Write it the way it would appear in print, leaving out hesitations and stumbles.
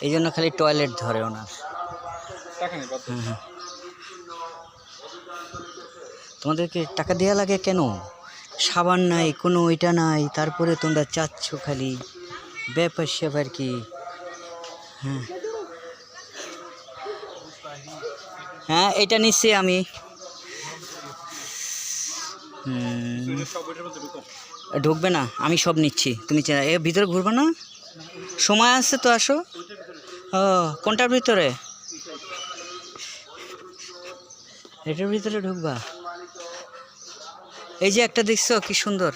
এই জন্য খালি টয়লেট ধরে ওনার। হ্যাঁ, তোমাদেরকে টাকা দেওয়া লাগে কেন? সাবান নাই, কোনো ওইটা নাই, তারপরে তোমরা চাচ্ছ খালি ব্যাপার স্যাপার কি? হ্যাঁ হ্যাঁ, এটা নিচ্ছি আমি। ঢুকবে না, আমি সব নিচ্ছি। তুমি ভিতরে ঘুরবে না? সময় আছে তো, আসো। ও, কোনটার ভিতরে? এটার ভিতরে ঢুকবা? এই যে একটা দেখছো কি সুন্দর।